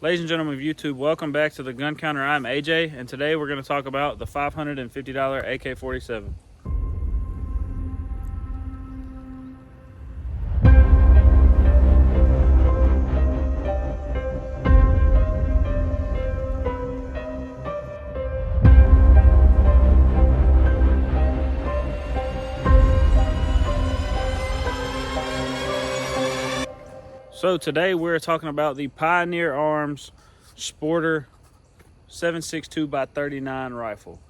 Ladies and gentlemen of YouTube, welcome back to the Gun Counter. I'm AJ, and today we're going to talk about the $550 AK47. So today we're talking about the Pioneer Arms Sporter 7.62x39 rifle.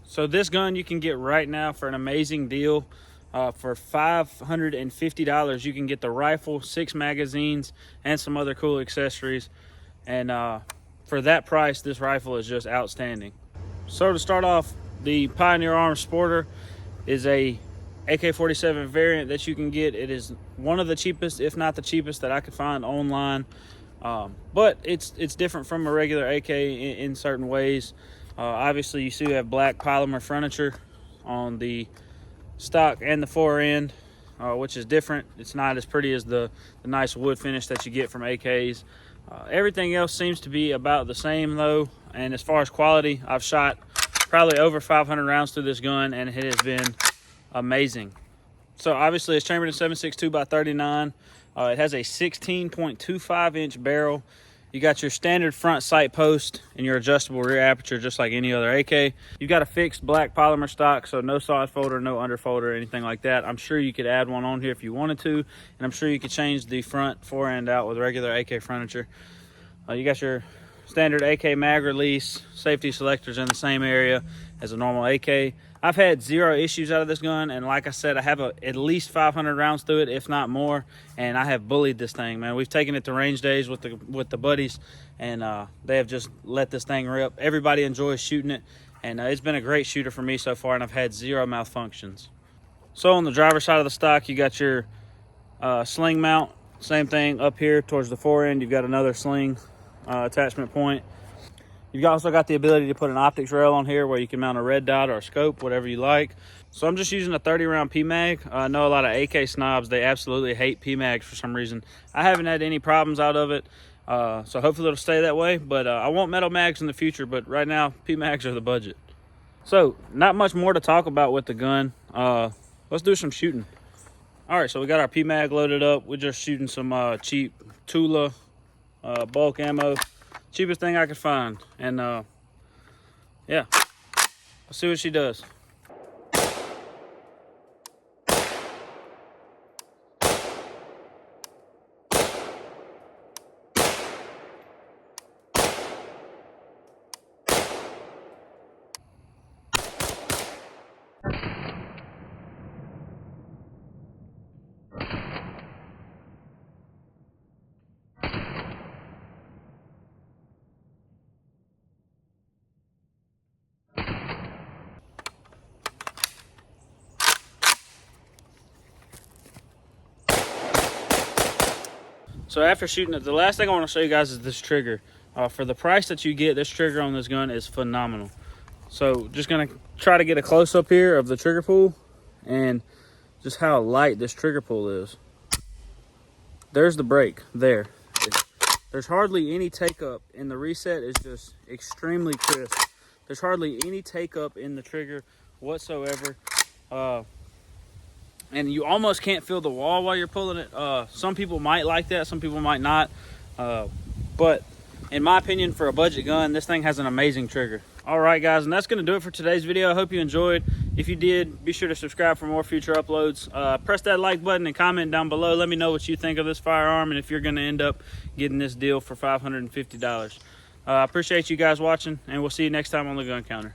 So this gun you can get right now for an amazing deal. For $550 you can get the rifle, 6 magazines, and some other cool accessories. And for that price, this rifle is just outstanding. So to start off, the Pioneer Arms Sporter is a AK47 variant that you can get. It is one of the cheapest, if not the cheapest, that I could find online. But it's different from a regular AK in certain ways. Obviously, you see you have black polymer furniture on the stock and the fore end, which is different. It's not as pretty as the nice wood finish that you get from AKs. Everything else seems to be about the same though. And as far as quality, I've shot probably over 500 rounds through this gun, and it has been amazing. So obviously it's chambered in 7.62x39. It has a 16.25 inch barrel. You got your standard front sight post and your adjustable rear aperture, just like any other AK. You've got a fixed black polymer stock, so no side folder, no under folder, anything like that. I'm sure you could add one on here if you wanted to, and I'm sure you could change the front fore end out with regular AK furniture. You got your standard AK mag release, safety selectors in the same area as a normal AK. I've had zero issues out of this gun, and like I said, I have at least 500 rounds through it, if not more, and I have bullied this thing, man. We've taken it to range days with the buddies, and they have just let this thing rip. Everybody enjoys shooting it, and it's been a great shooter for me so far, and I've had zero malfunctions. So on the driver's side of the stock, you got your sling mount. Same thing up here towards the fore end. You've got another sling attachment point. You've also got the ability to put an optics rail on here where you can mount a red dot or a scope, whatever you like. So I'm just using a 30 round PMag. I know a lot of AK snobs, they absolutely hate PMags for some reason. I haven't had any problems out of it. So hopefully it'll stay that way, but I want metal mags in the future, but right now PMags are the budget. So not much more to talk about with the gun. Let's do some shooting. All right, so we got our PMag loaded up. We're just shooting some cheap Tula bulk ammo. Cheapest thing I could find, and yeah, let's see what she does. So after shooting it, the last thing I want to show you guys is this trigger. For the price that you get, this trigger on this gun is phenomenal. So just gonna try to get a close up here of the trigger pull and just how light this trigger pull is. There's the break there. There's hardly any take up, and the reset is just extremely crisp. There's hardly any take up in the trigger whatsoever. And you almost can't feel the wall while you're pulling it. Some people might like that, some people might not. But in my opinion, for a budget gun, this thing has an amazing trigger. All right, guys, and that's going to do it for today's video. I hope you enjoyed. If you did, be sure to subscribe for more future uploads. Press that like button and comment down below. Let me know what you think of this firearm and if you're going to end up getting this deal for $550. I appreciate you guys watching, and we'll see you next time on the Gun Counter.